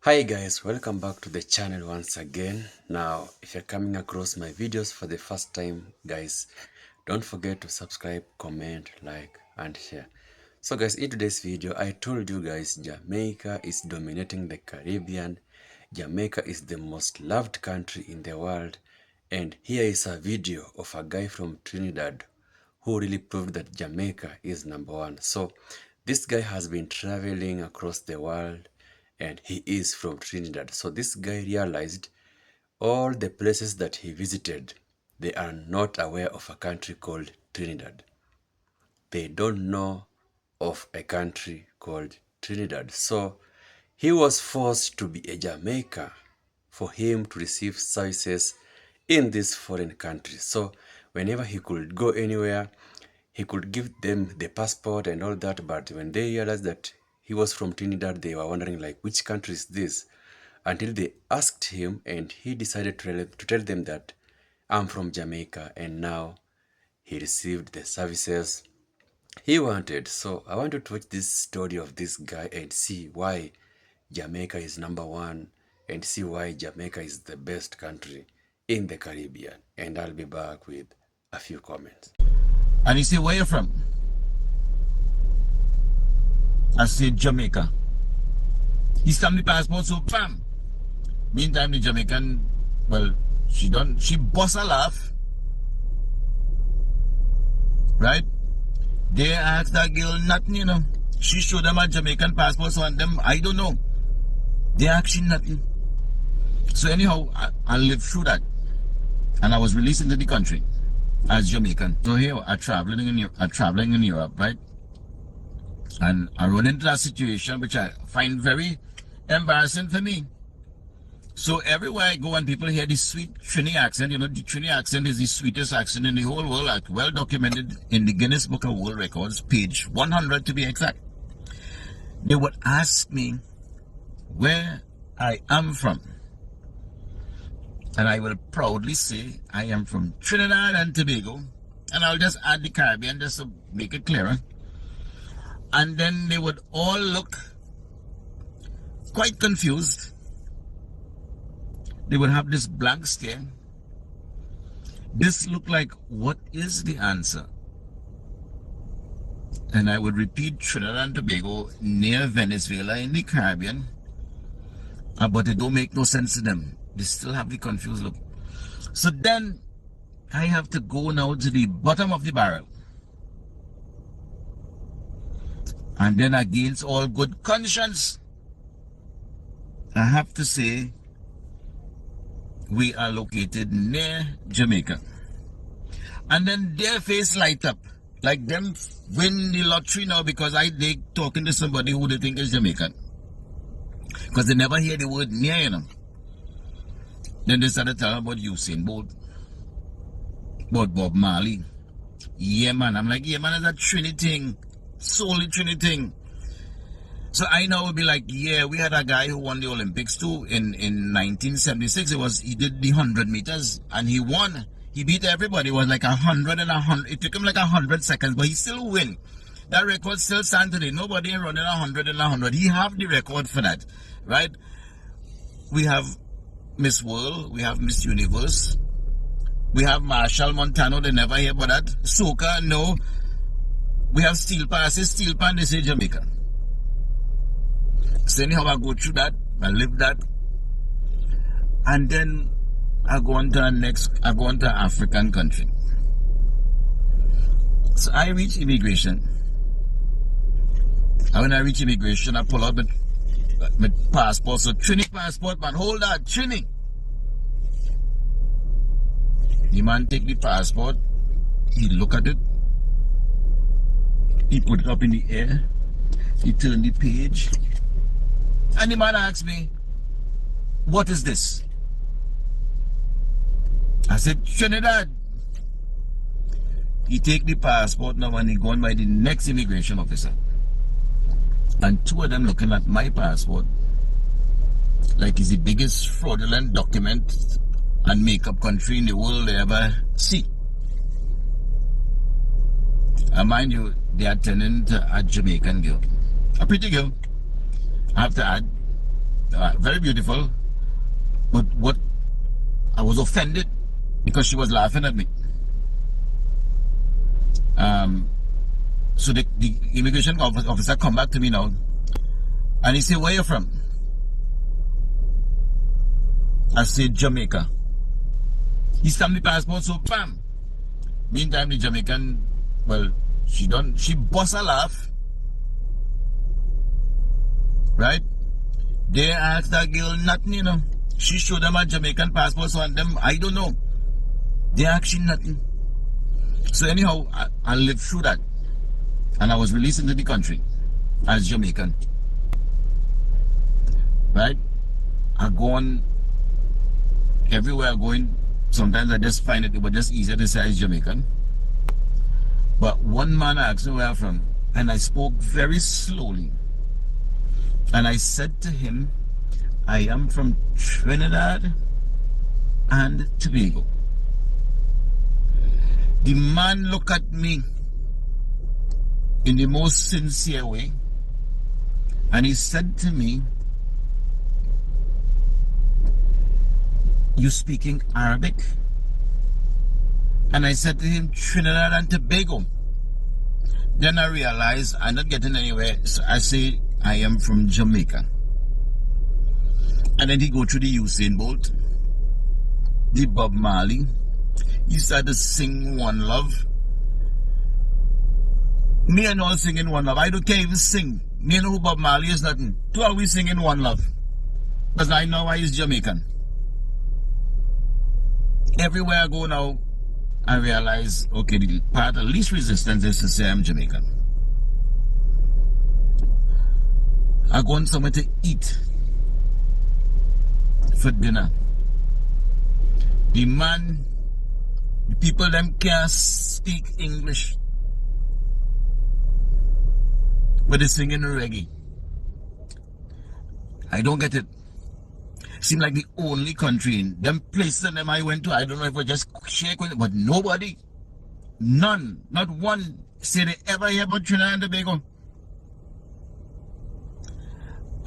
Hi guys, welcome back to the channel once again. Now, if you're coming across my videos for the first time, guys, don't forget to subscribe, comment, like, and share. So guys, in today's video, I told you guys Jamaica is dominating the Caribbean. Jamaica is the most loved country in the world. And here is a video of a guy from Trinidad who really proved that Jamaica is number one. So this guy has been traveling across the world and he is from Trinidad. So this guy realized all the places that he visited, they are not aware of a country called Trinidad. They don't know of a country called Trinidad. So he was forced to be a Jamaican for him to receive services in this foreign country. So whenever he could go anywhere, he could give them the passport and all that. But when they realized that he was from Trinidad, they were wondering like, which country is this? Until they asked him, and he decided to tell them that I'm from Jamaica, and now he received the services he wanted. So I want to watch this story of this guy and see why Jamaica is number one and see why Jamaica is the best country in the Caribbean. And I'll be back with a few comments. And he said, where you from? I said, Jamaica. He stamped the passport, so bam. Meantime, the Jamaican, well, she bust a laugh. Right? They asked that girl nothing, you know. She showed them a Jamaican passport, so and them, I don't know. They asked nothing. So anyhow, I lived through that. And I was released into the country as Jamaican. So here, I'm traveling in Europe, right? And I run into that situation which I find very embarrassing for me. So everywhere I go and people hear this sweet Trini accent, you know, the Trini accent is the sweetest accent in the whole world, like well documented in the Guinness Book of World Records, page 100 to be exact. They would ask me where I am from. And I will proudly say I am from Trinidad and Tobago. And I'll just add the Caribbean just to make it clearer. And then they would all look quite confused. They would have this blank stare. This looked like, what is the answer? And I would repeat Trinidad and Tobago near Venezuela in the Caribbean. But it don't make no sense to them. They still have the confused look. So then I have to go now to the bottom of the barrel. And then against all good conscience, I have to say we are located near Jamaica. And then their face light up. Like them win the lottery now because they talking to somebody who they think is Jamaican. Because they never hear the word near, you know. Then they started telling about Usain Bolt, about Bob Marley. Yeah, man. I'm like, yeah, man, it's a Trini thing. Solely Trini thing. So I now will be like, yeah, we had a guy who won the Olympics too in 1976. He did the 100 meters and he won. He beat everybody. It was like 100 and 100. It took him like 100 seconds, but he still win. That record still stands today. Nobody running 100 and 100. He have the record for that, right? We have Miss World. We have Miss Universe. We have Marshall Montano. They never hear about that. Soca, no. We have Steel Passes. Steel Pan, they say Jamaica. So anyhow, I go through that. I live that. And then I go on to an African country. So I reach immigration. And when I reach immigration, I pull out my passport. So Trini passport, man, hold that, Trini. The man take the passport, he look at it, he put it up in the air, he turn the page, and the man asks me, what is this? I said, Trinidad. He take the passport now and he go on by the next immigration officer. And two of them looking at my passport like it's the biggest fraudulent document and makeup country in the world they ever see. And mind you, they are attending to a Jamaican girl. A pretty girl, I have to add. Very beautiful. But what I was offended because she was laughing at me. Um, so the immigration officer come back to me now, and he said, "Where you from?" I said, "Jamaica." He stamped the passport, so bam. Meantime, the Jamaican, well, she bust a laugh, right? They asked that girl nothing, you know. She showed them a Jamaican passport, so and them, I don't know. They asked she nothing. So anyhow, I lived through that. And I was released into the country as Jamaican, right? I go on everywhere I go in. Sometimes I just find it was just easier to say I'm Jamaican. But one man asked me where I'm from, and I spoke very slowly. And I said to him, I am from Trinidad and Tobago. The man looked at me in the most sincere way, and he said to me, "You speaking Arabic?" And I said to him, "Trinidad and Tobago." Then I realized I'm not getting anywhere, so I say, "I am from Jamaica." And then he go through the Usain Bolt, the Bob Marley. He started to sing One Love. Me and all singing One Love. I don't care even sing. Me and who Bob Marley is nothing. Two are we singing One Love. Because I know I is Jamaican. Everywhere I go now, I realize, okay, the part of least resistance is to say I'm Jamaican. I go on somewhere to eat for dinner. The people them can't speak English, but they singing reggae. I don't get it. Seem like the only country in them places and them I went to, I don't know if I just shake with it, but nobody, none, not one, say they ever hear about Trinidad and Tobago.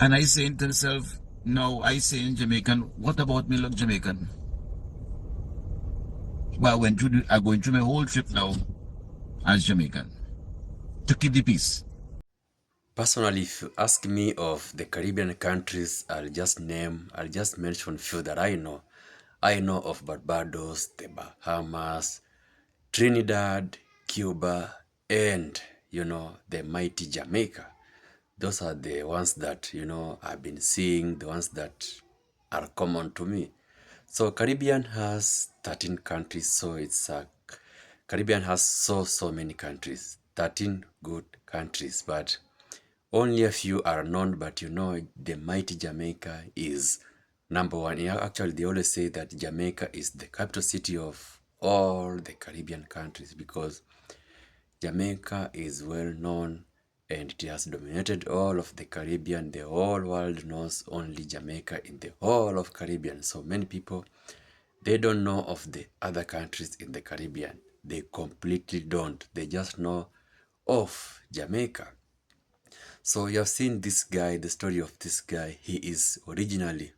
And I saying to myself, no, I say in Jamaican, what about me look Jamaican? But I'm going through my whole trip now as Jamaican to keep the peace. Personally, if you ask me of the Caribbean countries, I'll just mention few that I know. I know of Barbados, the Bahamas, Trinidad, Cuba, and, the mighty Jamaica. Those are the ones that, I've been seeing, the ones that are common to me. So Caribbean has 13 countries, so Caribbean has so many countries, 13 good countries, but only a few are known. But the mighty Jamaica is number one. Yeah, actually, they always say that Jamaica is the capital city of all the Caribbean countries because Jamaica is well known and it has dominated all of the Caribbean. The whole world knows only Jamaica in the whole of Caribbean. So many people, they don't know of the other countries in the Caribbean. They completely don't. They just know of Jamaica. So you have seen this guy, the story of this guy. He is originally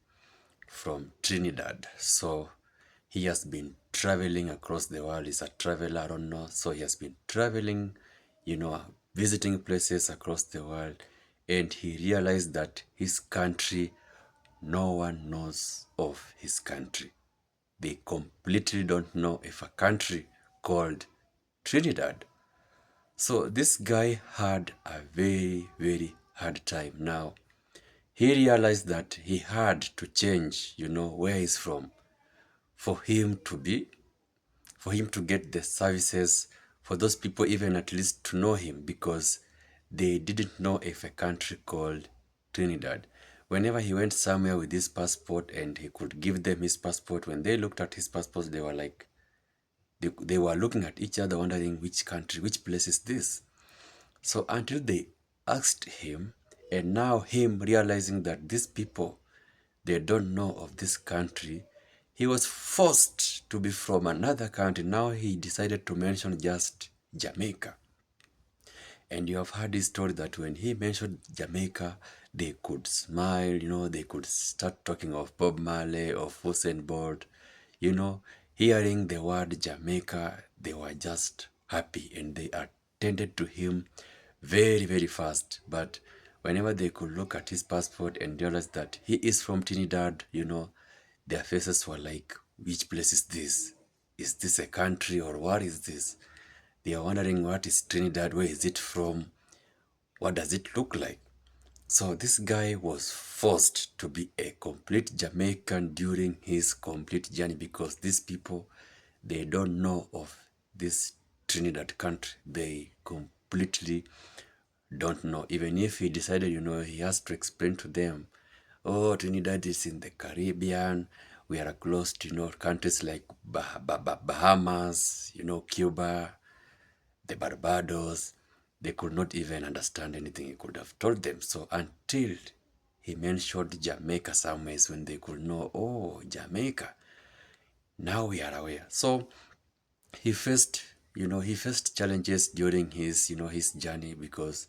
from Trinidad. So he has been traveling across the world. He's a traveler, I don't know. So he has been traveling, visiting places across the world. And he realized that his country, no one knows of his country. They completely don't know of a country called Trinidad. So this guy had a very, very hard time. Now, he realized that he had to change, where he's from for him to get the services, for those people even at least to know him, because they didn't know of a country called Trinidad. Whenever he went somewhere with his passport and he could give them his passport, when they looked at his passport, they were like, they were looking at each other wondering which country, which place is this. So until they asked him, and now him realizing that these people, they don't know of this country, he was forced to be from another country. Now he decided to mention just Jamaica. And you have heard his story that when he mentioned Jamaica, They could smile, they could start talking of Bob Marley, of Usain Bolt, hearing the word Jamaica, they were just happy and they attended to him very, very fast. But whenever they could look at his passport and realize that he is from Trinidad, their faces were like, which place is this? Is this a country or what is this? They are wondering, what is Trinidad? Where is it from? What does it look like? So this guy was forced to be a complete Jamaican during his complete journey because these people, they don't know of this Trinidad country. They completely don't know. Even if he decided, he has to explain to them, oh, Trinidad is in the Caribbean. We are close to, countries like Bahamas, Cuba, the Barbados. They could not even understand anything he could have told them. So until he mentioned Jamaica somewhere is when they could know, oh, Jamaica. Now we are aware. So he faced, he faced challenges during his, his journey because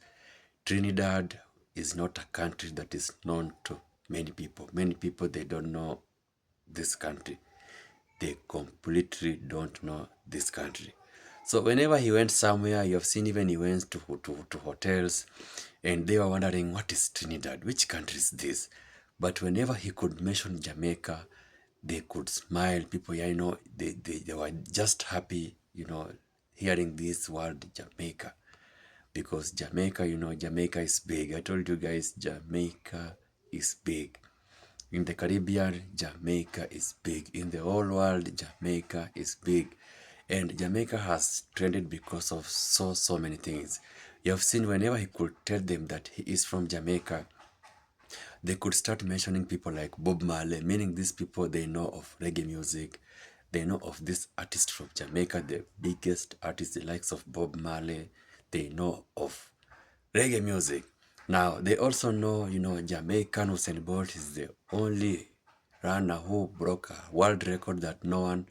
Trinidad is not a country that is known to many people. Many people, they don't know this country. They completely don't know this country. So whenever he went somewhere, you have seen even he went to hotels and they were wondering, what is Trinidad? Which country is this? But whenever he could mention Jamaica, they could smile. People, they were just happy, hearing this word Jamaica. Because Jamaica, Jamaica is big. I told you guys, Jamaica is big. In the Caribbean, Jamaica is big. In the whole world, Jamaica is big. And Jamaica has trended because of so many things. You have seen whenever he could tell them that he is from Jamaica, they could start mentioning people like Bob Marley, meaning these people, they know of reggae music. They know of this artist from Jamaica, the biggest artist, the likes of Bob Marley. They know of reggae music. Now, they also know, Jamaican Usain Bolt is the only runner who broke a world record that no one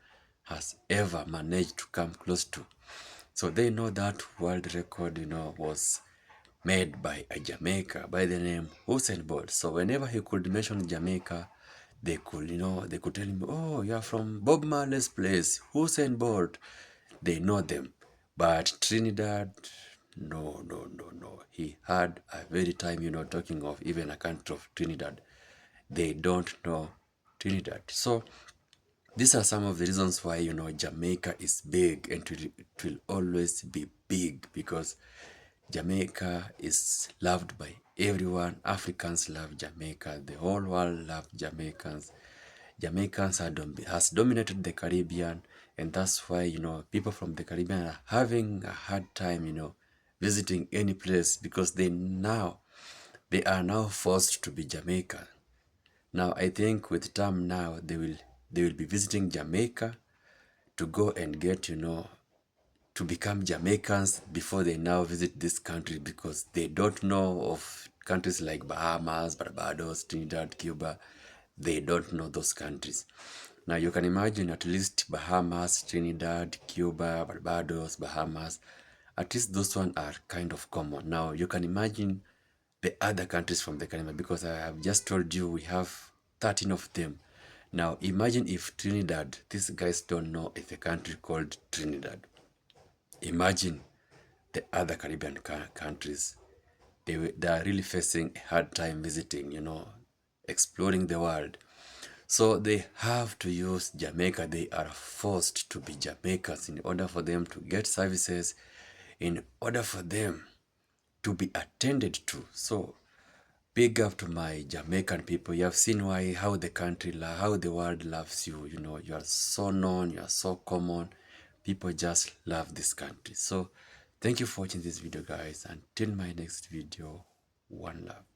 has ever managed to come close to. So they know that world record, was made by a Jamaica by the name Usain Bolt. So whenever he could mention Jamaica, they could, they could tell him, oh, you're from Bob Marley's place, Usain Bolt. They know them. But Trinidad, no, no, no, no. He had a very time, talking of even a country of Trinidad. They don't know Trinidad. So these are some of the reasons why, Jamaica is big and it will always be big because Jamaica is loved by everyone. Africans love Jamaica. The whole world loves Jamaicans. Jamaicans has dominated the Caribbean, and that's why people from the Caribbean are having a hard time visiting any place because they are now forced to be Jamaican. Now I think with time now they will be visiting Jamaica to go and get to become Jamaicans before they now visit this country because they don't know of countries like Bahamas, Barbados, Trinidad, Cuba. They don't know those countries. Now you can imagine at least Bahamas, Trinidad, Cuba, Barbados, Bahamas, at least those ones are kind of common. Now you can imagine the other countries from the Caribbean because I have just told you we have 13 of them. Now imagine if Trinidad, these guys don't know it's a country called Trinidad. Imagine the other Caribbean countries. They are really facing a hard time visiting, exploring the world. So they have to use Jamaica. They are forced to be Jamaicans in order for them to get services, in order for them to be attended to. So big up to my Jamaican people. You have seen how the country, how the world loves you. You are so known, you are so common. People just love this country. So thank you for watching this video, guys. Until my next video, one love.